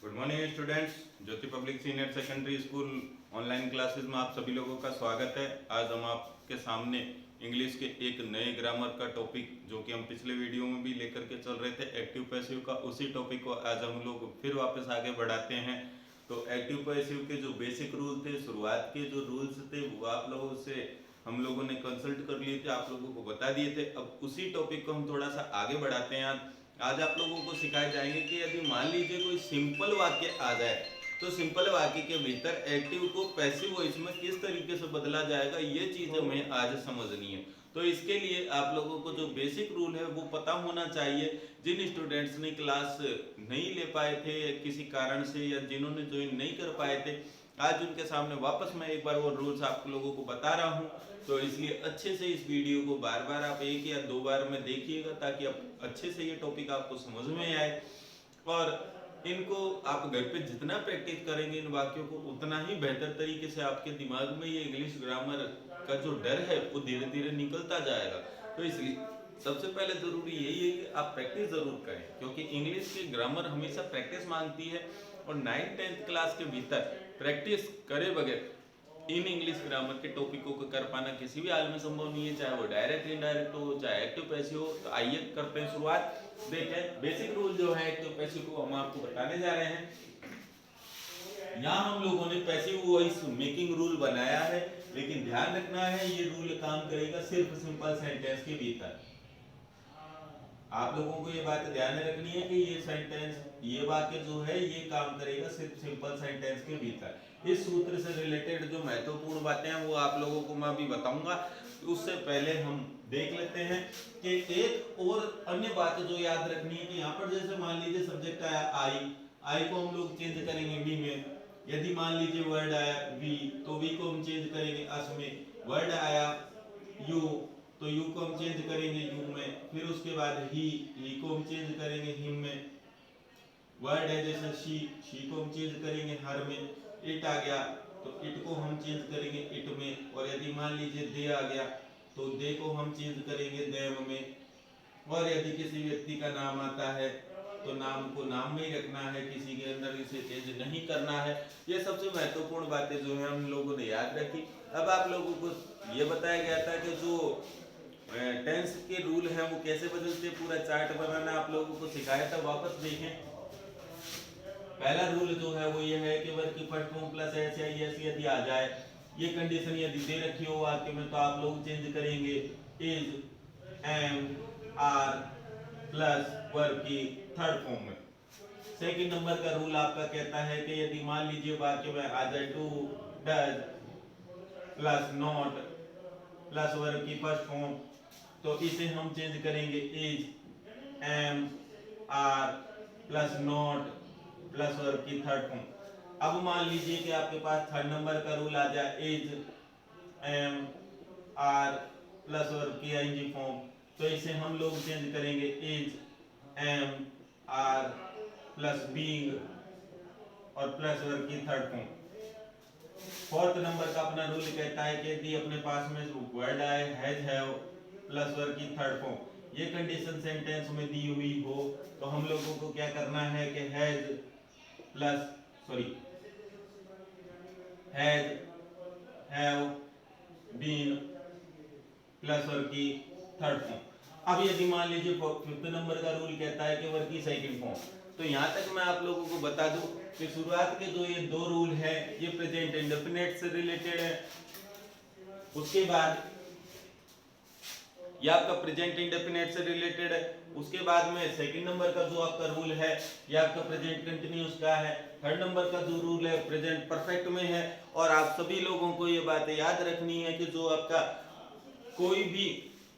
Good morning students. Jyoti public senior secondary school online classes में आप सभी लोगों का स्वागत है। आज हम आपके सामने इंग्लिश के एक नए ग्रामर का टॉपिक जो कि हम पिछले वीडियो में भी लेकर के चल रहे थे एक्टिव पैसिव का, उसी टॉपिक को आज हम लोग फिर वापस आगे बढ़ाते हैं। तो एक्टिव पैसिव के जो बेसिक रूल थे, शुरुआत के जो रूल्स थे, वो आप लोगों से हम लोगों ने कंसल्ट कर लिए थे, आप लोगों को बता दिए थे। अब उसी टॉपिक को हम थोड़ा सा आगे बढ़ाते हैं। आज आप लोगों को सिखाए जाएंगे कि यदि मान लीजिए कोई सिंपल वाक्य आ जाए तो सिंपल वाक्य के भीतर एक्टिव को पैसिव वॉइस में किस तरीके से बदला जाएगा, ये चीज हमें आज समझनी है। तो इसके लिए आप लोगों को जो बेसिक रूल है वो पता होना चाहिए। जिन स्टूडेंट्स ने क्लास नहीं ले पाए थे किसी कारण से, या जिन्होंने ज्वाइन नहीं कर पाए थे, आज उनके सामने वापस मैं एक बार वो रूल्स आप लोगों को बता रहा हूँ। तो इसलिए अच्छे से इस वीडियो को बार बार आप एक या दो बार में देखिएगा ताकि आप अच्छे से ये टॉपिक आपको समझ में आए। और इनको आप घर पे जितना प्रैक्टिस करेंगे इन वाक्यों को, उतना ही बेहतर तरीके से आपके दिमाग में ये इंग्लिश ग्रामर का जो डर है वो धीरे धीरे निकलता जाएगा। तो इसलिए सबसे पहले जरूरी यही है कि आप प्रैक्टिस जरूर करें, क्योंकि इंग्लिश की ग्रामर हमेशा प्रैक्टिस मांगती है। और 9th-10th क्लास के भीतर प्रैक्टिस करे बगैर इन इंग्लिश ग्रामर के टॉपिकों को कर पाना किसी भी हाल में संभव नहीं है, चाहे वो डायरेक्ट इनडायरेक्ट हो, चाहे एक्टिव पैसिव हो। तो आइए करते हैं शुरुआत। देखें बेसिक रूल जो है एक्टिव पैसिव को हम आपको बताने जा रहे हैं। यहाँ हम लोगों ने पैसिव वॉइस मेकिंग रूल बनाया है, लेकिन ध्यान रखना है ये रूल काम करेगा सिर्फ सिंपल सेंटेंस के भीतर। आप लोगों को ये बात ध्यान में रखनी है कि ये सेंटेंस, ये वाक्य जो है ये काम करेगा सिर्फ सिंपल सेंटेंस के भीतर। इस सूत्र से रिलेटेड जो महत्वपूर्ण बातें हैं वो आप लोगों को मैं अभी बताऊंगा। उससे पहले हम देख लेते हैं कि एक और अन्य बात जो याद रखनी है कि यहाँ पर जैसे मान लीजिए सब्जेक्ट आया आई को हम लोग चेंज करेंगे वी में। यदि मान लीजिए वर्ड आया वी, तो वी को हम चेंज करेंगे अस में। वर्ड आया यू, तो यू को हम चेंज करेंगे यू में। फिर उसके बाद ही को हम चेंज करेंगे हिम में। वर्ड है जैसे शी को हम चेंज करेंगे हर में। इट आ गया तो इट को हम चेंज करेंगे इट में। और यदि मान लीजिए दे आ गया तो दे को हम चेंज करेंगे देम में। और यदि किसी व्यक्ति का नाम आता है तो नाम को नाम में ही रखना है, किसी के अंदर इसे चेंज नहीं करना है। ये सबसे महत्वपूर्ण बातें जो है हम लोगों ने याद रखी। अब आप लोगों को ये बताया गया था कि जो टेंस के रूल हैं वो कैसे बदलते, पूरा चार्ट बनाना आप लोगों को सिखाया था। वापस देखें, पहला रूल जो है वो ये है कि वर्ग की फर्स्ट फॉर्म प्लस एस या एस यदि आ जाए, ये कंडीशन यदि दे रखी हो वाक्य में, तो आप लोग चेंज करेंगे is, am, are plus verb की थर्ड फॉर्म में। सेकंड नंबर का रूल आपका कहता है कि यदि मान लीजिए वाक्य में आ जाए do, does plus not plus verb की फर्स्ट फॉर्म, तो इसे हम चेंज करेंगे is, am, are plus not plus verb की थर्ड फॉर्म। अब मान लीजिए कि आपके पास थर्ड नंबर का रूल आ जाए is, am, are plus verb की आईएनजी फॉर्म, तो इसे हम लोग चेंज करेंगे is, am, are plus being और प्लस वर्ब की थर्ड फॉर्म। फोर्थ नंबर का अपना रूल कहता है कि यदि अपने पास में वर्ड आए हैज, हैव प्लस वर्ब की थर्ड फॉर्म, ये कंडीशन सेंटेंस में दी हुई हो, तो हम लोगों को क्या करना है कि has have, been plus verb की थर्ड फॉर्म। अब यदि मान लीजिए फिफ्थ नंबर का रूल कहता है कि वर्ब की सेकंड फॉर्म, तो यहां तक मैं आप लोगों को बता दूं कि शुरुआत के जो ये दो रूल है ये प्रेजेंट इंडेफिनिट से रिलेटेड है। उसके बाद ये आपका प्रेजेंट इंडेफिनिट से रिलेटेड है। उसके बाद में सेकंड नंबर का जो आपका रूल है ये आपका प्रेजेंट कंटिन्यूअस का है। थर्ड नंबर का जो रूल है प्रेजेंट परफेक्ट में है। और आप सभी लोगों को ये बातें याद रखनी है कि जो आपका कोई भी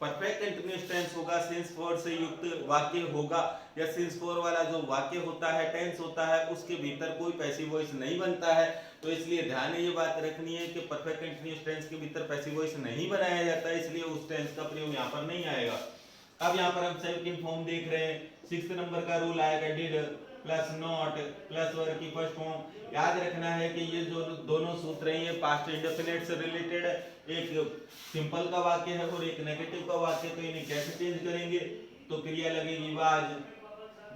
परफेक्ट कंटिन्यूअस टेंस होगा, सिंस फोर से युक्त वाक्य होगा, या सिंस फोर वाला जो वाक्य होता है, टेंस होता है, उसके भीतर कोई पैसिव वॉइस नहीं बनता है। तो इसलिए ध्यान में ये बात रखनी है कि परफेक्ट कंटिन्यूअस टेंस के भीतर पैसिव वॉइस नहीं बनाया जाता है, इसलिए उस टेंस का प्रयोग यहाँ पर नहीं आएगा। अब यहाँ पर हम सेकंड फॉर्म देख रहे हैं। सिक्स्थ नंबर का रूल आएगा did plus not plus verb की फर्स्ट फॉर्म। याद रखना है कि ये जो दोनों सूत्र हैं ये पास्ट इंडेफिनिट से रिलेटेड है। एक सिंपल का वाक्य है और एक नेगेटिव का वाक्य, तो इन्हें कैसे चेंज करेंगे, तो क्रिया लगेगी वाज,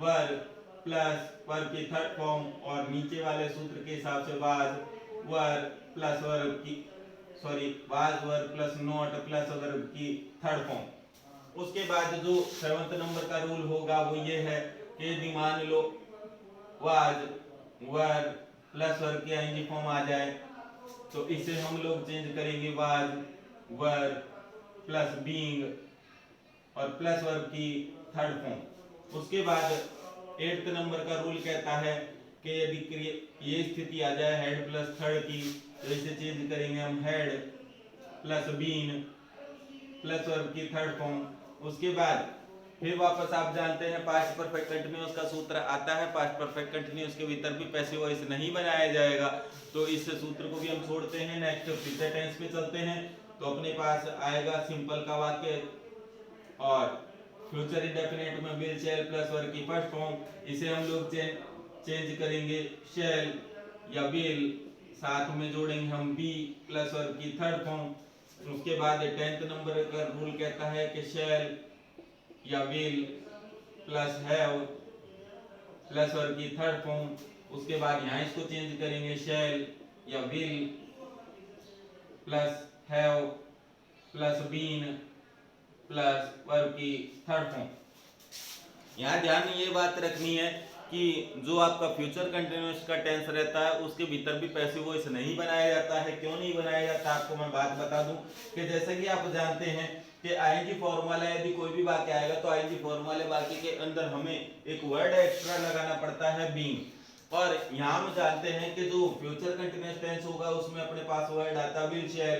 वर, प्लस वर्ब की थर्ड फॉर्म, और नीचे वाले सूत्र के हिसाब से वाज वर्ब प्लस वर्ब की was verb plus not plus verb की थर्ड फॉर्म। उसके बाद जो 7th नंबर का रूल होगा वो ये है कि यदि मान लो वाज वर्ब प्लस वर्ब की आईएनजी फॉर्म आ जाए तो इसे हम लोग चेंज करेंगे वाज वर्ब प्लस बीइंग और प्लस वर्ब की थर्ड फॉर्म। उसके बाद 8th नंबर का रूल कहता है कि यदि ये स्थिति आ जाए हेड प्लस थर्ड की तो इसे चेंज करेंगे हम had plus been plus verb की थर्ड फॉर्म। उसके बाद फिर वापस आप जानते हैं पास्ट परफेक्ट कंटीन्यूअस का सूत्र आता है, पास्ट परफेक्ट कंटीन्यूअस के भीतर भी पैसिव वॉइस नहीं बनाया जाएगा, तो इस सूत्र को भी हम छोड़ते हैं। नेक्स्ट फ्यूचर टेंस पे चलते हैं, तो अपने पास आएगा सिंपल का वाक्य और फ्यूचर इंडेफिनिट में विल शैल प्लस वर्ब की फर्स्ट फॉर्म, इसे हम लोग चेंज करेंगे शैल या विल, साथ में जोड़ेंगे हम बी प्लस वर्ब की थर्ड फॉर्म। उसके बाद 10th नंबर का रूल कहता है कि शैल या will plus have plus verb की थर्ड फॉर्म। उसके बाद यहाँ इसको चेंज करेंगे शैल या will plus have plus been plus verb की थर्ड फॉर्म। यहाँ ध्यान ये बात रखनी है कि जो आपका फ्यूचर कंटिन्यूअस का टेंस रहता है उसके भीतर भी पैसिव वॉइस नहीं बनाया जाता है। क्यों नहीं बनाया जाता, आपको मैं बात बता दूं कि जैसे कि आप जानते हैं कि आईएनजी फॉर्म वाला यदि कोई भी वाक्य आएगा तो आईएनजी फॉर्म वाले वाक्य के अंदर हमें एक वर्ड एक्स्ट्रा लगाना पड़ता है बीइंग। और यहाँ हम जानते हैं कि जो फ्यूचर कंटिन्यूअस टेंस होगा उसमें अपने पास वर्ड आता है will shall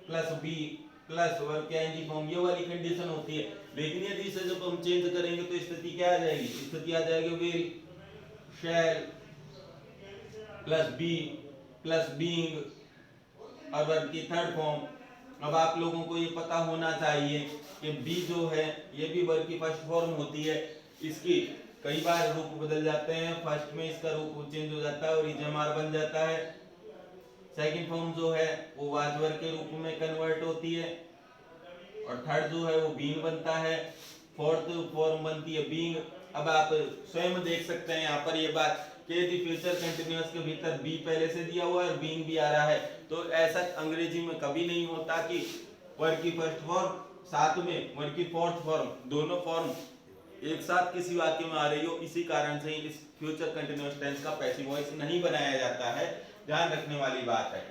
plus be plus verb की आईएनजी फॉर्म, ये वाली कंडीशन होती है। लेकिन यदि इसे जब हम चेंज करेंगे तो स्थिति क्या आ जाएगी, स्थिति आ जाएगी will shall plus be plus being और वर्ब की थर्ड फॉर्म। अब आप लोगों को ये पता होना चाहिए कि बी जो है ये भी वर्ब की फर्स्ट फॉर्म होती है, इसकी कई बार रूप बदल जाते हैं, फर्स्ट में इसका रूप चेंज हो जाता है और इजमार बन जाता है। सेकंड फॉर्म जो है वो वाज वर्ब के रूप में कन्वर्ट होती है और थर्ड जो है वो बीइंग बनता है, फोर्थ फॉर्म बनती है बीइंग। अब आप स्वयं देख सकते हैं यहाँ पर ये बात कि यदि फ्यूचर कंटिन्यूअस के भीतर बी पहले से दिया हुआ है और बीइंग भी आ रहा है तो ऐसा अंग्रेजी में कभी नहीं होता कि वर्ब की फर्स्ट फॉर्म साथ में वर्ब की फोर्थ फॉर्म, दोनों फॉर्म एक साथ किसी वाक्य में आ रही हो। इसी कारण से इस फ्यूचर कंटिन्यूअस टेंस का पैसिव वॉइस नहीं बनाया जाता है, ध्यान रखने वाली बात है।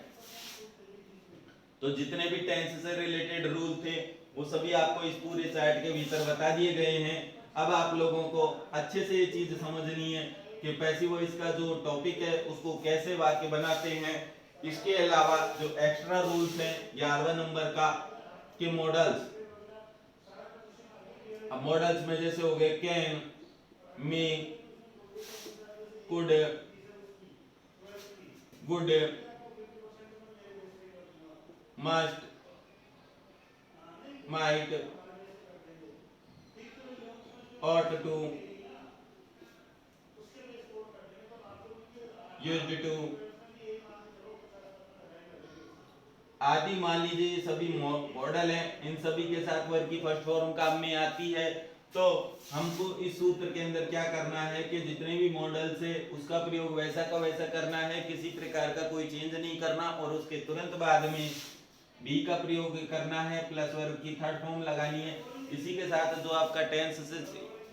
तो जितने भी टेंस से रिलेटेड रूल थे वो सभी आपको इस पूरे चार्ट के भीतर बता दिए गए हैं। अब आप लोगों को अच्छे से ये चीज समझनी है कि पैसिव वॉइस का जो टॉपिक है उसको कैसे वाक्य बनाते हैं। इसके अलावा जो एक्स्ट्रा रूल्स हैं 11वें नंबर का कि मॉडल्स, अब मॉडल्स में जैसे हो गए can, may, could, good, must, might, ought to, used to आदि मान लीजिए सभी मॉडल हैं, इन सभी के साथ वर्ब की फर्स्ट फॉर्म काम में आती है। तो हमको इस सूत्र के अंदर क्या करना है कि जितने भी मॉडल्स है उसका प्रयोग वैसा का वैसा करना है, किसी प्रकार का कोई चेंज नहीं करना और उसके तुरंत बाद में बी का प्रयोग करना है, प्लस वर्ब की थर्ड फॉर्म लगानी है। इसी के साथ जो आपका टेंस से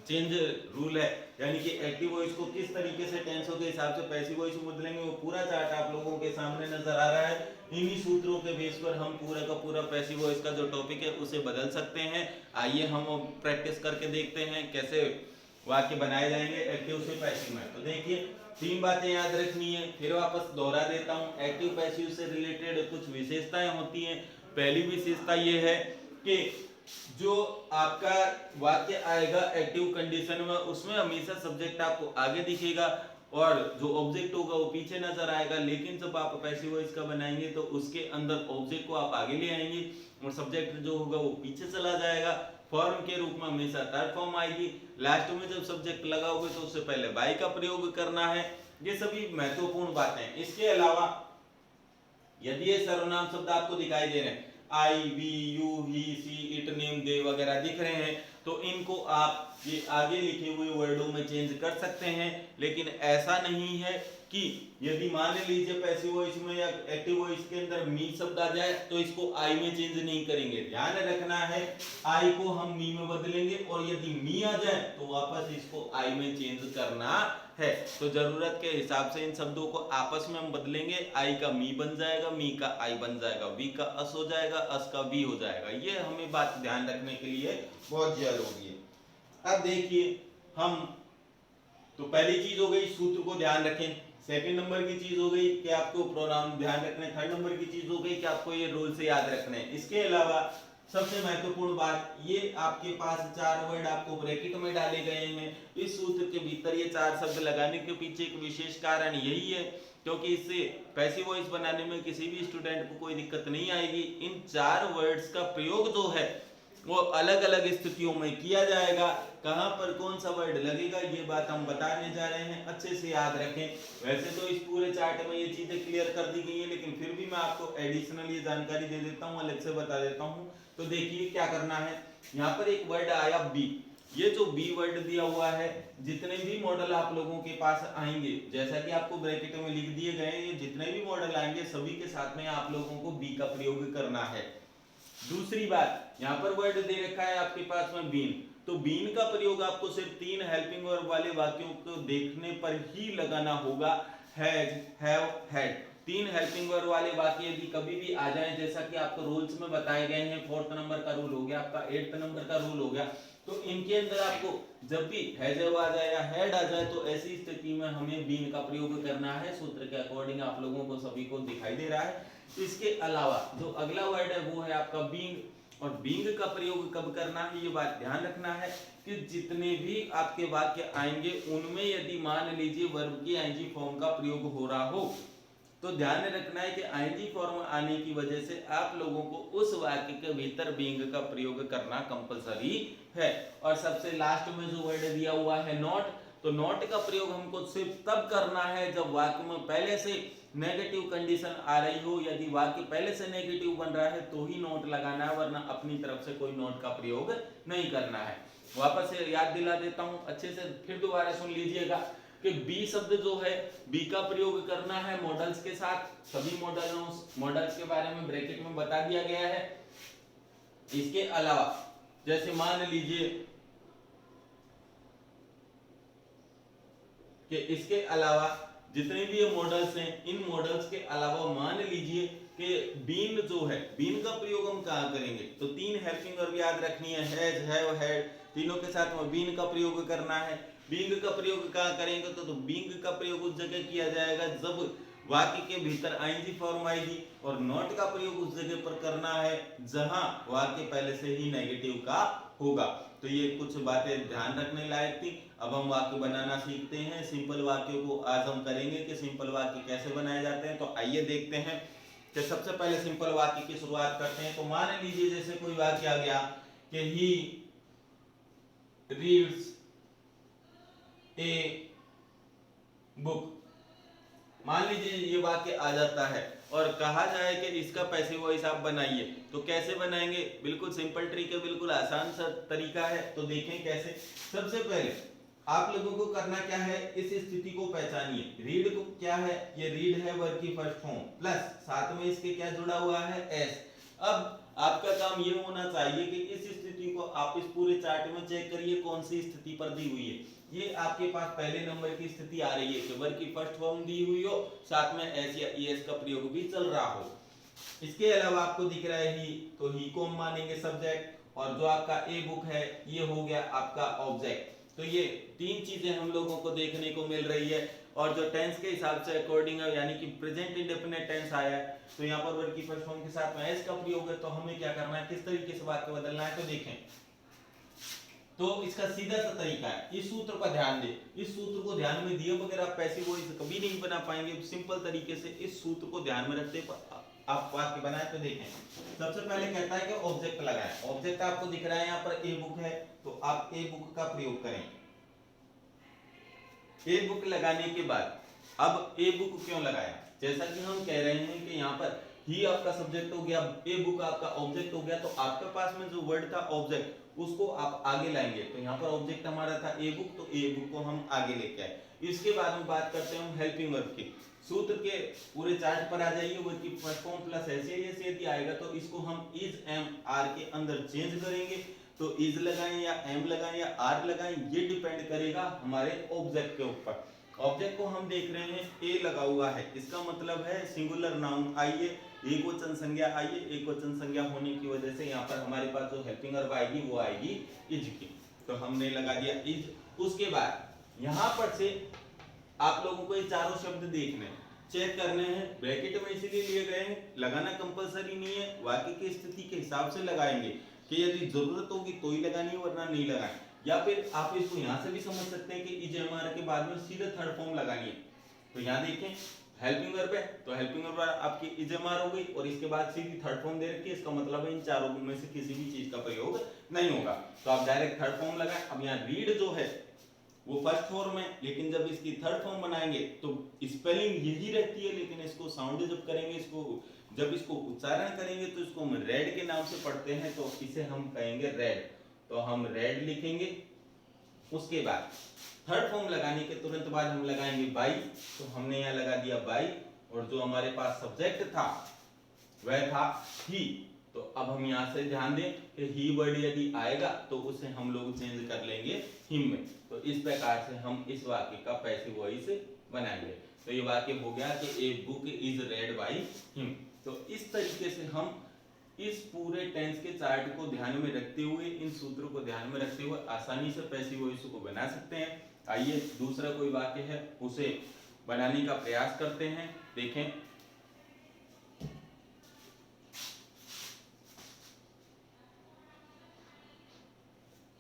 चेंज रूल है यानी कि एक्टिव वॉइस को किस तरीके से टेंसों के हिसाब से पैसिव वॉइस में बदलेंगे वो पूरा चार्ट आप लोगों के सामने नजर आ रहा है। इन्हीं सूत्रों के बेस पर हम पूरा का पूरा पैसिव वॉइस का जो टॉपिक है उसे बदल सकते हैं। आइए हम प्रैक्टिस करके देखते हैं कैसे वाक्य बनाए जाएंगे एक्टिव से पैसिव में। तो देखिए 3 बातें याद रखनी है, फिर वापस दोहरा देता हूँ। एक्टिव पैसिव से रिलेटेड कुछ विशेषताएं होती हैं। पहली विशेषता ये है कि जो आपका वाक्य आएगा एक्टिव कंडीशन में उसमें हमेशा सब्जेक्ट आपको आगे दिखेगा और जो ऑब्जेक्ट होगा वो पीछे नजर आएगा। लेकिन जब आप पैसिव वॉइस का बनाएंगे तो उसके अंदर ऑब्जेक्ट को आप आगे ले आएंगे और सब्जेक्ट जो होगा वो पीछे चला जाएगा। फॉर्म के रूप में हमेशा थर्ड फॉर्म आएगी। लास्ट में जब सब्जेक्ट लगाओगे तो उससे पहले बाई का प्रयोग करना है। ये सभी महत्वपूर्ण बातें हैं। इसके अलावा यदि ये सर्वनाम शब्द आपको दिखाई दे रहे हैं, I, we, you, he, she, it, name, they वगैरह दिख रहे हैं, तो इनको आप ये आगे लिखे हुए वर्डों में चेंज कर सकते हैं, लेकिन ऐसा नहीं है कि यदि मान लीजिए पैसिव वॉइस में या एक्टिव वॉइस के अंदर मी शब्द आ जाए तो इसको आई में चेंज नहीं करेंगे। ध्यान रखना है आई को हम मी में बदलेंगे, और यदि मी आ जाए तो वापस इसको आई में चेंज करना है। तो जरूरत के हिसाब से इन शब्दों को आपस में हम बदलेंगे। आई का मी बन जाएगा, मी का आई बन जाएगा, वी का अस हो जाएगा, अस का वी हो जाएगा। ये हमें बात ध्यान रखने के लिए बहुत जरूरी है। अब देखिए हम, तो पहली चीज हो गई सूत्र को ध्यान रखें, सेकंड नंबर की चीज हो गई कि आपको प्रोनाउन ध्यान रखने, थर्ड नंबर की चीज हो गई कि आपको ये रूल से याद रखने। इसके अलावा सबसे महत्वपूर्ण बात, ये आपके पास 4 वर्ड आपको ब्रैकेट में डाले गए हैं। इस सूत्र के भीतर ये 4 शब्द लगाने के पीछे एक विशेष कारण यही है क्योंकि इससे पैसिव वॉइस बनाने में किसी भी स्टूडेंट को कोई दिक्कत नहीं आएगी। इन 4 वर्ड्स का प्रयोग जो है वो अलग अलग स्थितियों में किया जाएगा। कहां पर कौन सा वर्ड लगेगा ये बात हम बताने जा रहे हैं, अच्छे से याद रखें। वैसे तो इस पूरे चार्ट में ये चीजें क्लियर कर दी गई है, लेकिन फिर भी मैं आपको एडिशनल ये जानकारी दे देता हूं, अलग से बता देता हूं। तो देखिए क्या करना है, यहाँ पर एक वर्ड आया बी। ये जो बी वर्ड दिया हुआ है, जितने भी मॉडल आप लोगों के पास आएंगे, जैसा कि आपको ब्रैकेट में लिख दिए गए, ये जितने भी मॉडल आएंगे सभी के साथ में आप लोगों को बी का प्रयोग करना है। दूसरी बात, यहाँ पर वर्ड दे रखा है आपके पास में बीन, तो बीन का प्रयोग आपको सिर्फ 3 हेल्पिंग वर्ब वाले वाक्यों को देखने पर ही लगाना होगा। Has, have, had, 3 helping verb वाले वाक्य यदि कभी भी आ जाए, जैसा कि आपको रूल्स में बताए गए हैं, 4th नंबर का रूल हो गया, आपका 8th नंबर का रूल हो गया, तो इनके अंदर आपको जब भी हैज आ जाए या हैड आ जाए तो ऐसी स्थिति में हमें बीन का प्रयोग करना है। सूत्र के अकॉर्डिंग आप लोगों को सभी को दिखाई दे रहा है। इसके अलावा जो अगला वर्ड है वो है आपका बीइंग, और बीइंग का प्रयोग कब करना है ये बात ध्यान रखना है कि जितने भी आपके वाक्य आएंगे उनमें यदि मान लीजिए वर्ब की आईएनजी फॉर्म का प्रयोग हो रहा हो तो ध्यान रखना है कि आईएनजी फॉर्म आने की वजह से आप लोगों को उस वाक्य के भीतर बीइंग का प्रयोग करना कंपलसरी है। और सबसे लास्ट में जो वर्ड दिया हुआ है नॉट, तो नॉट का प्रयोग हमको सिर्फ तब करना है जब वाक्य में पहले से नेगेटिव कंडीशन आ रही हो। यदि वाक्य पहले से नेगेटिव बन रहा है तो ही नोट लगाना है, वरना अपनी तरफ से कोई नोट का प्रयोग नहीं करना है। वापस से याद दिला देता हूं, अच्छे से फिर दोबारा सुन लीजिएगा कि बी शब्द जो है, बी का प्रयोग करना है मॉडल्स के साथ। सभी मॉडल्स के बारे में ब्रैकेट में बता दिया गया है। इसके अलावा जैसे मान लीजिए कि इसके अलावा जितने भी ये मॉडल्स हैं, इन मॉडल्स के अलावा मान लीजिए कि बीन जो है, बीन का प्रयोग हम कहाँ करेंगे, तो 3 हेल्पिंग वर्ब याद रखनी है, हैज, हैव, हैड, तीनों के साथ में बीन का प्रयोग करना है। बीइंग का प्रयोग कहाँ करेंगे, तो बीइंग का प्रयोग उस जगह किया जाएगा जब वाक्य के भीतर आईएनजी फॉर्म आएगी, और नॉट का प्रयोग उस जगह पर करना है जहां वाक्य पहले से ही नेगेटिव का होगा। तो ये कुछ बातें ध्यान रखने लायक थी। अब हम वाक्य बनाना सीखते हैं। सिंपल वाक्यों को आज हम करेंगे कि सिंपल वाक्य कैसे बनाए जाते हैं। तो आइए देखते हैं कि सबसे पहले सिंपल वाक्य की शुरुआत करते हैं। तो मान लीजिए जैसे कोई वाक्य आ गया कि ही रीड्स ए बुक, मान लीजिए ये वाक्य आ जाता है और कहा जाए कि इसका पैसिव वॉइस आप बनाइए, तो कैसे बनाएंगे, बिल्कुल सिंपल ट्रिक है, बिल्कुल आसान सा तरीका है। तो देखें कैसे। सबसे पहले आप लोगों को करना क्या है, इस स्थिति को पहचानिए। रीड को क्या है, ये रीड है वर्ब की फर्स्ट फॉर्म, प्लस साथ में इसके क्या जुड़ा हुआ है, एस। अब आपका काम ये होना चाहिए कि इस स्थिति को आप इस पूरे चार्ट में चेक करिए कौन सी स्थिति पर दी हुई है। ये आपके पास पहले नंबर की स्थिति आ रही है कि वर्ब की फर्स्ट फॉर्म दी हुई हो, साथ में एस या ईएस का प्रयोग भी चल रहा हो। इसके अलावा आपको दिख रहा है ही, तो ही को हम मानेंगे सब्जेक्ट, और जो आपका ए बुक है ये हो गया आपका ऑब्जेक्ट। तो ये 3 चीजें हम लोगों को देखने को मिल रही है। और जो टेंस के हिसाब से अकॉर्डिंग है, यानी कि प्रेजेंट इंडेफिनिट टेंस आया है, तो यहाँ पर वर्ब की फर्स्ट फॉर्म के साथ में एस का प्रयोग है। तो हमें क्या करना है, किस तरीके से वाक्य बदलना है, तो देखें। तो इसका सीधा सा तरीका है, इस सूत्र पर ध्यान दें। इस सूत्र को ध्यान में दिए बगैर आप पैसिव वॉइस कभी नहीं बना पाएंगे। सिंपल तरीके से इस सूत्र को ध्यान में रखते आप वाक्य बनाए। तो देखें, सबसे पहले कहता है कि ऑब्जेक्ट लगाएं। ऑब्जेक्ट आपको दिख रहा है यहाँ पर ए बुक है, तो आप ए बुक का प्रयोग करें। ए बुक लगाने के बाद अब ए बुक क्यों लगाया, जैसा कि हम कह रहे हैं कि यहाँ पर ही आपका सब्जेक्ट हो गया, ए बुक आपका ऑब्जेक्ट हो गया, तो आपके पास में जो वर्ड था ऑब्जेक्ट, उसको आप आगे लाएंगे। तो यहाँ पर ऑब्जेक्ट हमारा था ए बुक, तो ए बुक को हम आगे लेके आए। इसके बाद में बात करते हैं हम हेल्पिंग वर्ब की। सूत्र के पूरे चार्ट पर आ जाइए, वर्ब की फर्स्ट फॉर्म प्लस एस यदि आएगा तो इसको हम इज एम आर के अंदर चेंज करेंगे। तो इज लगाएं या एम लगाएं या आर लगाएं, ये डिपेंड करेगा हमारे ऑब्जेक्ट के ऊपर। ऑब्जेक्ट को हम देख रहे हैं ए लगा हुआ है, इसका मतलब है सिंगुलर नाउन आइए, एक वचन संज्ञा आइए। एक वचन संज्ञा होने की वजह से यहाँ पर हमारे पास जो हेल्पिंग वर्ब आएगी वो आएगी इज की, तो हमने लगा दिया इज। उसके बाद यहाँ पर से आप लोगों को ये चारों शब्द देखने चेक करने हैं, ब्रैकेट में इसीलिए लिए गए हैं, लगाना कंपलसरी नहीं है, वाक्य की स्थिति के हिसाब से लगाएंगे कि यदि जरूरत होगी तो ही लगानी है वरना नहीं लगाएं। या फिर आप इसको यहाँ से भी समझ सकते हैं कि इज एम आर के बाद में सीधे थर्ड फॉर्म लगानी है। तो यहाँ देखें हेल्पिंग वर्ब है तो हेल्पिंग वर्ब आपकी इज एम आर हो गई और इसके बाद सीधी थर्ड फॉर्म दे रखी है, इसका मतलब है इन चारों में से किसी भी चीज का प्रयोग नहीं होगा, तो आप डायरेक्ट थर्ड फॉर्म लगाएं। अब यहाँ रीड जो है वो फर्स्ट फॉर्म है, लेकिन जब इसकी थर्ड फॉर्म बनाएंगे तो स्पेलिंग यही रहती है, लेकिन इसको साउंड जब करेंगे, इसको जब इसको उच्चारण करेंगे तो इसको हम रेड के नाम से पढ़ते हैं, तो इसे हम कहेंगे रेड, तो हम रेड लिखेंगे। उसके बाद थर्ड फॉर्म लगाने के तुरंत बाद हम लगाएंगे बाई, तो हमने यहाँ लगा दिया बाई, और जो हमारे पास सब्जेक्ट था वह था ही। तो अब हम यहाँ से ध्यान दें कि ही वर्ड यदि आएगा तो उसे हम लोग चेंज कर लेंगे हिम में। तो इस प्रकार से हम इस वाक्य का पैसिव वॉइस बनाएंगे। तो ये वाक्य हो गया कि a book is red by him. तो इस तरीके से हम इस पूरे टेंस के चार्ट को ध्यान में रखते हुए, इन सूत्रों को ध्यान में रखते हुए आसानी से पैसिव वॉइस को बना सकते हैं। आइए दूसरा कोई वाक्य है उसे बनाने का प्रयास करते हैं। देखें,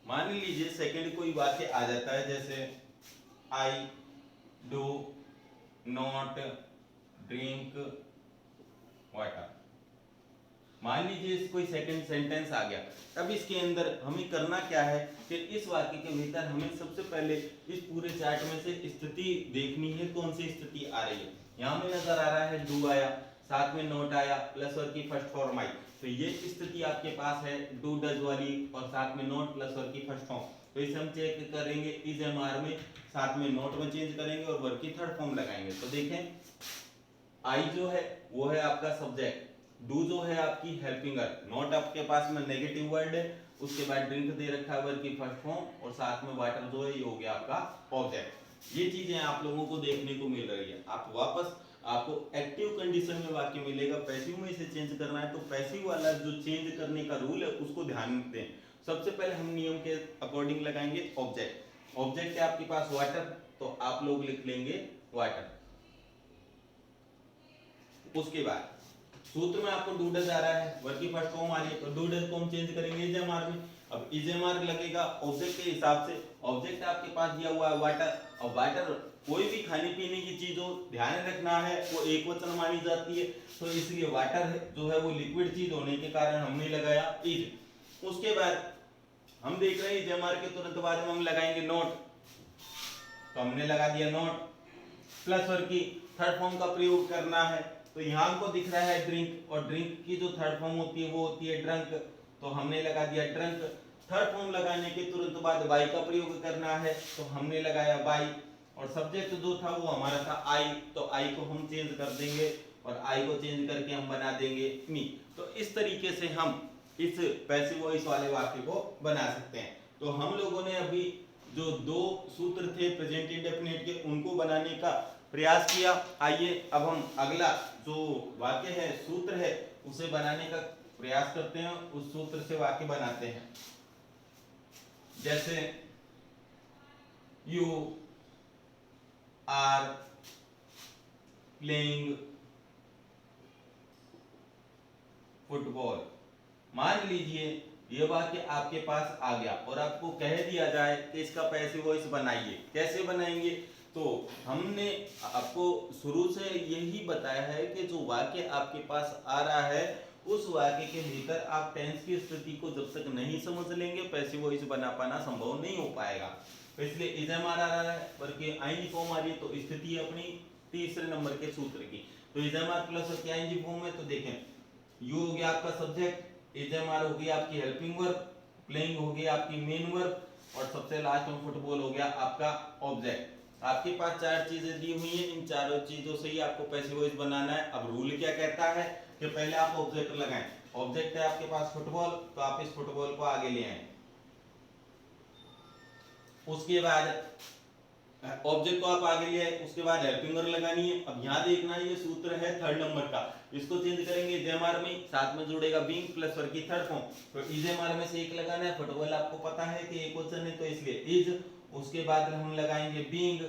मान लीजिए सेकंड कोई वाक्य आ जाता है, जैसे I do not drink water. मान लीजिए कोई सेकंड सेंटेंस आ गया, अब इसके अंदर हमें करना क्या है कि इस वाक्य के भीतर हमें सबसे पहले इस पूरे चार्ट में से स्थिति देखनी है, कौन सी स्थिति आ रही है। यहाँ में नजर आ रहा है डू आया, साथ में नोट आया, प्लस वर्ब की फर्स्ट फॉर्म आई, तो ये स्थिति आपके पास है डू डज वाली, और साथ में नोट प्लस वर्ब की फर्स्ट फॉर्म। तो इसे हम चेक करेंगे इज एम आर में, साथ में नोट में चेंज करेंगे और वर्ब की थर्ड फॉर्म लगाएंगे। तो देखें आई जो है वो है आपका सब्जेक्ट, डू जो है आपकी हेल्पिंग वर्ब, नॉट आपके पास में नेगेटिव वर्ड है, उसके बाद ड्रिंक दे रखा है वर्ब की फर्स्ट फॉर्म, और साथ में वाटर जो है ये हो गया आपका ऑब्जेक्ट। ये चीजें आप लोगों को देखने को मिल रही है। आप वापस आपको एक्टिव कंडीशन में वाक्य मिलेगा, पैसिव में इसे चेंज करना है, तो पैसिव वाला जो चेंज करने का रूल है उसको ध्यान दें। सबसे पहले हम नियम के अकॉर्डिंग लगाएंगे ऑब्जेक्ट। ऑब्जेक्ट है आपके पास वाटर, तो आप लोग लिख लेंगे वाटर। उसके बाद सूत्र में आपको डू डज आ रहा है, वर्ब की फर्स्ट फॉर्म आ रही है, तो डू डज को हम चेंज करेंगे इज एम आर में। अब इज एम आर लगेगा ऑब्जेक्ट के हिसाब से, ऑब्जेक्ट आपके पास दिया हुआ है वाटर, और वाटर कोई भी खाने पीने की चीज हो, ध्यान रखना है वो एक वचन मानी जाती है, तो इसलिए वाटर जो है वो लिक्विड चीज होने के कारण हमने लगाया इज। उसके बाद हम देख रहे हैं इज एम आर के तुरंत बाद में हम लगाएंगे नोट, तो हमने लगा दिया नोट, प्लस वर्ब की थर्ड फॉर्म का प्रयोग करना है, तो यहाँ हमको दिख रहा है ड्रिंक, और ड्रिंक की जो थर्ड फॉर्म होती है वो होती है ड्रंक, तो हमने लगा दिया ड्रंक। थर्ड फॉर्म लगाने के तुरंत बाद बाई का प्रयोग करना है, तो हमने लगाया बाई, और सब्जेक्ट जो था वो हमारा था आई, तो आई को हम चेंज कर देंगे, और आई को चेंज करके हम बना देंगे मी। तो इस तरीके से हम इस पैसिव वॉइस वाले वाक्य को बना सकते हैं। तो हम लोगों ने अभी जो दो सूत्र थे प्रेजेंट इंडेफिनिट के उनको बनाने का प्रयास किया। आइए अब हम अगला जो वाक्य है, सूत्र है, उसे बनाने का प्रयास करते हैं, उस सूत्र से वाक्य बनाते हैं। जैसे यू आर प्लेइंग फुटबॉल। मान लीजिए ये वाक्य आपके पास आ गया और आपको कह दिया जाए कि इसका पैसिव वॉइस बनाइए। कैसे बनाएंगे? तो हमने आपको शुरू से यही बताया है कि जो वाक्य आपके पास आ रहा है उस वाक्य के भीतर आप टेंस की स्थिति को जब तक नहीं समझ लेंगे पैसिव वॉइस बना पाना संभव नहीं हो पाएगा। तो इसलिए इज एम आर आ रहा है, बल्कि आईएनजी फॉर्म आ रही है, तो स्थिति अपनी तीसरे नंबर के सूत्र की। तो is am are plus ING form में, तो देखें यू हो गया आपका सब्जेक्ट, इज एम आर हो गई आपकी हेल्पिंग वर्ब, प्लेइंग हो गया आपकी मेन वर्ब, और सबसे लास्ट में फुटबॉल हो गया आपका ऑब्जेक्ट। आपके पास चार चीजें दी हुई हैं, इन चारों चीजों से ही आपको पैसिव वॉइस बनाना है। अब रूल क्या कहता है कि पहले आप ऑब्जेक्ट लगाएं। ऑब्जेक्ट है आपके पास फुटबॉल, तो आप इस फुटबॉल को आगे ले आए। उसके बाद ऑब्जेक्ट को आप आगे ले आए, उसके बाद हेल्पिंग वर्ब लगानी है। अब यहाँ देखना ये सूत्र है 3rd नंबर का, इसको चेंज करेंगे इजेमार में, साथ में जुड़ेगा बीइंग प्लस वर्ब की थर्ड फॉर्म। तो इजेमार में से एक लगाना है, फुटबॉल आपको पता है कि एक क्वेश्चन है तो इसलिए इज, उसके बाद हम लगाएंगे बीइंग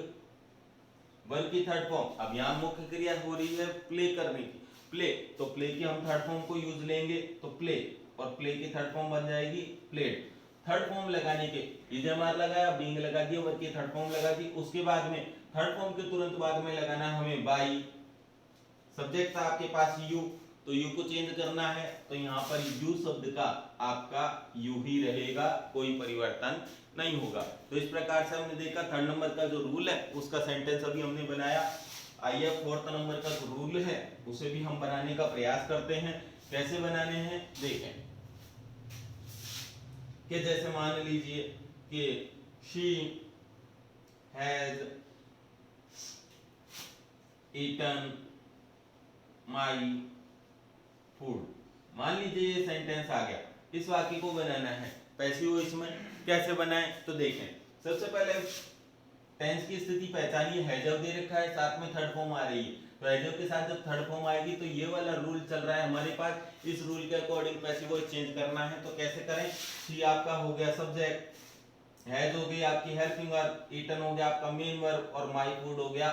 वर्ब की थर्ड फॉर्म। अब यहाँ मुख्य क्रिया हो रही है प्ले करने की, प्ले, तो प्ले की हम थर्ड फॉर्म को यूज लेंगे, तो प्ले, और प्ले की थर्ड फॉर्म बन जाएगी प्लेड। थर्ड फॉर्म लगाने के इजेमार लगाया, बीइंग लगा दिया, वर्ब की थर्ड फॉर्म लगा दी। उसके बाद में थर्ड फॉर्म के तुरंत बाद में लगाना है हमें बाई। सब्जेक्ट था आपके पास यू, तो यू को चेंज करना है, तो यहाँ पर यू शब्द का आपका यू ही रहेगा, कोई परिवर्तन नहीं होगा। तो इस प्रकार से हमने देखा 3rd नंबर का जो रूल है उसका सेंटेंस अभी हमने बनाया। आइए 4th नंबर का जो रूल है उसे भी हम बनाने का प्रयास करते हैं। कैसे बनाने हैं देखें, कि जैसे मान लीजिए कि she has eaten my food. मान लीजिए ये सेंटेंस आ गया, इस वाक्य को बनाना है पैसिव वॉइस में। कैसे बनाएं तो देखें, सबसे पहले टेंस की स्थिति पहचानिए, हैजव दे रखा है, साथ में थर्ड फॉर्म आ रही है, तो हैजव के साथ जब थर्ड फॉर्म आएगी तो ये वाला रूल चल रहा है हमारे पास। इस रूल के अकॉर्डिंग पैसिव वॉइस चेंज करना है, तो कैसे करें। शी आपका हो गया सब्जेक्ट, हैज हो गई आपकी हेल्पिंग वर्ब, ईटन हो गया आपका मेन वर्ब, और माई फूड हो गया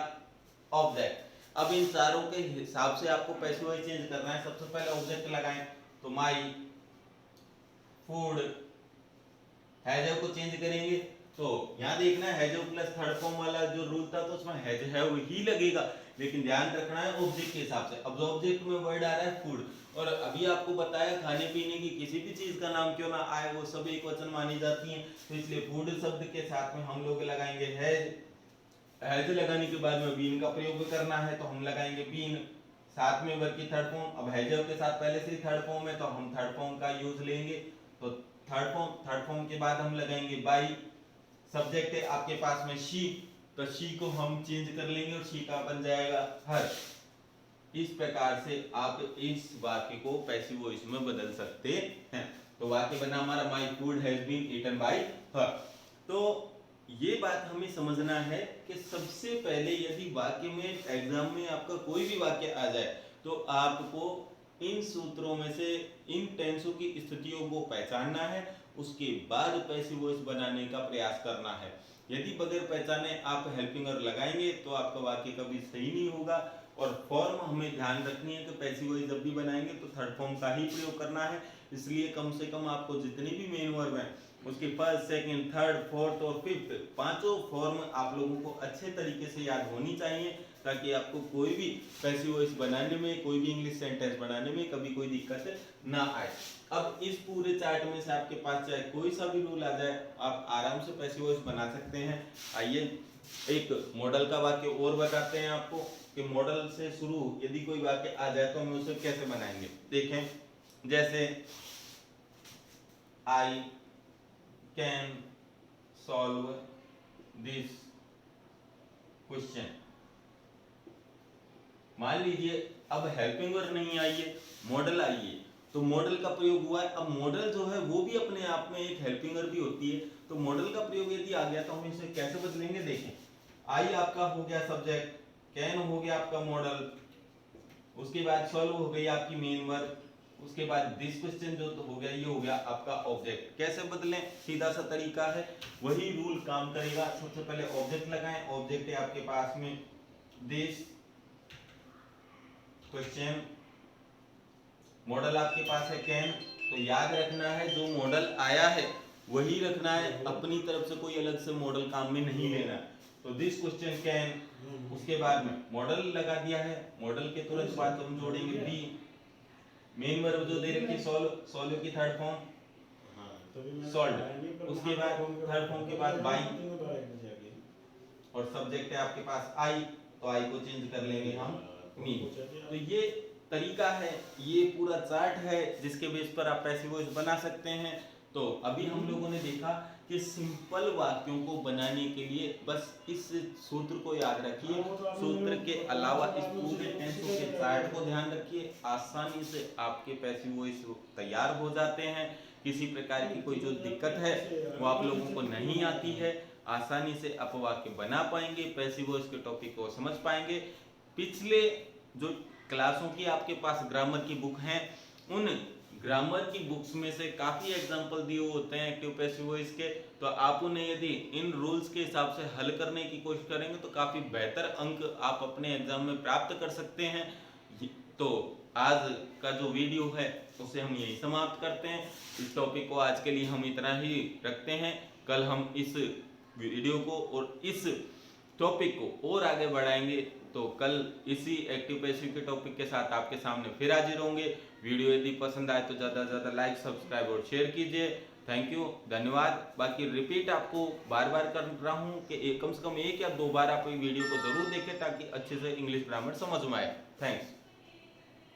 ऑब्जेक्ट। अब इन चारों के हिसाब से आपको पैसिव वॉइस चेंज करना है। सबसे पहले ऑब्जेक्ट लगाएं, तो माई फूड, हैजव को चेंज करेंगे, तो यहाँ देखना है हैजव प्लस थर्ड फॉर्म वाला जो रूल था तो उसमें हैज है ही लगेगा, लेकिन ध्यान रखना है ऑब्जेक्ट के हिसाब से। अब जो ऑब्जेक्ट में वर्ड आ रहा है फूड, और अभी आपको बताया खाने पीने की किसी भी चीज का नाम क्यों ना आए वो सब एक वचन मानी जाती हैं, तो इसलिए फूड शब्द के साथ में हम लोग लगाएंगे हैज। हैज लगाने के बाद में बीन का प्रयोग करना है, तो हम लगाएंगे बीन, साथ में वर्ब की थर्ड फॉर्म। अब हैजव के साथ पहले से ही थर्ड फॉर्म है तो हम थर्ड फॉर्म का यूज लेंगे, तो थर्ड फॉर्म के बाद हम लगाएंगे बाई। सब्जेक्ट है आपके पास में शी, तो शी को हम चेंज कर लेंगे और शी का बन जाएगा हर। इस प्रकार से आप इस वाक्य को पैसिव वॉइस में बदल सकते हैं। तो वाक्य बना हमारा my food has been eaten by her. तो ये बात हमें समझना है कि सबसे पहले यदि वाक्य में एग्जाम में आपका कोई भी वाक्य आ जाए तो आपको इन सूत्रों में से इन टेंसों की स्थितियों को पहचानना है, उसके बाद पैसिव वॉइस बनाने का प्रयास करना है। यदि बगैर पहचाने आप हेल्पिंग वर्ब लगाएंगे तो आपका वाक्य कभी सही नहीं होगा। और फॉर्म हमें ध्यान रखनी है कि पैसिव वॉइस जब भी बनाएंगे तो थर्ड फॉर्म का ही प्रयोग करना है। इसलिए कम से कम आपको जितनी भी मेन वर्ब हैं उसके फर्स्ट, सेकंड, थर्ड, फोर्थ और फिफ्थ पांचों फॉर्म आप लोगों को अच्छे तरीके से याद होनी चाहिए, ताकि आपको कोई भी पैसिव वॉइस बनाने में, कोई भी इंग्लिश सेंटेंस बनाने में कभी कोई दिक्कत ना आए। अब इस पूरे चार्ट में से आपके पास चाहे कोई सा भी रूल आ जाए, आप आराम से पैसिव वॉइस बना सकते हैं। आइए एक मॉडल का वाक्य और बताते हैं आपको कि मॉडल से शुरू यदि कोई वाक्य आ जाए तो हम उसे कैसे बनाएंगे। देखें, जैसे I can solve this question. मान लीजिए अब हेल्पिंग वर्ब नहीं आई है, मॉडल आई है, तो मॉडल का प्रयोग हुआ है। अब मॉडल जो है वो भी अपने आप में एक हेल्पिंग वर्ब भी होती है, तो मॉडल का प्रयोग यदि आ गया तो हम इसे कैसे बदलेंगे। देखें, आई आपका हो गया सब्जेक्ट, कैन हो गया आपका मॉडल, उसके बाद सॉल्व हो गई आपकी मेन वर्ब, उसके बाद दिस क्वेश्चन जो तो हो गया ये हो गया आपका ऑब्जेक्ट। कैसे बदलें, सीधा सा तरीका है, वही रूल काम करेगा। सबसे पहले ऑब्जेक्ट लगाएं, ऑब्जेक्ट है आपके पास में दिस क्वेश्चन, मॉडल आपके पास है कैन, तो याद रखना है जो मॉडल आया है वही रखना है, अपनी तरफ से कोई अलग से मॉडल काम में नहीं लेना। तो दिस क्वेश्चन कैन, उसके बाद में मॉडल लगा दिया है, मॉडल के तुरंत बाद हम जोड़ेंगे बी, मेन वर्ब जो दे रखी सॉल्व, सॉल्व की थर्ड फॉर्म सॉल्व, उसके बाद थर्ड फॉर्म के बाद बाई, और सब्जेक्ट है आपके पास आई, तो आई को चेंज कर लेंगे हम मी। तो ये तरीका है, ये पूरा चार्ट है जिसके बेस पर आप पैसिव वॉइस बना सकते हैं। तो अभी हम लोगों ने देखा कि सिंपल वाक्यों को बनाने के लिए बस इस सूत्र को याद रखिए, सूत्र के अलावा इस पूरे टेंसों के चार्ट को ध्यान रखिए। आसानी से आपके पैसिव वॉइस तैयार हो जाते हैं। किसी प्रकार की कोई जो दिक्कत है वो आप लोगों को नहीं आती है, आसानी से आप वाक्य बना पाएंगे, पैसिव वॉइस के टॉपिक को समझ पाएंगे। पिछले जो क्लासों की आपके पास ग्रामर की बुक हैं, उन ग्रामर की बुक्स में से काफी एग्जांपल दिए होते हैं एक्टिव पैसिव वॉइस के, तो आप उन्हें यदि इन रूल्स के हिसाब से हल करने की कोशिश करेंगे तो काफी बेहतर अंक आप अपने एग्जाम में प्राप्त कर सकते हैं। तो आज का जो वीडियो है उसे हम यही समाप्त करते हैं। इस टॉपिक को आज के लिए हम इतना ही रखते हैं। कल हम इस वीडियो को और इस टॉपिक को और आगे बढ़ाएंगे, तो कल इसी एक्टिव पैसिव के टॉपिक के साथ आपके सामने फिर हाजिर होंगे। वीडियो यदि पसंद आए तो ज़्यादा से ज़्यादा लाइक, सब्सक्राइब और शेयर कीजिए। थैंक यू, धन्यवाद। बाकी रिपीट आपको बार बार कर रहा हूँ कि कम से कम 1 या 2 बार आप वीडियो को जरूर देखें ताकि अच्छे से इंग्लिश ग्रामर समझ में आए। थैंक्स।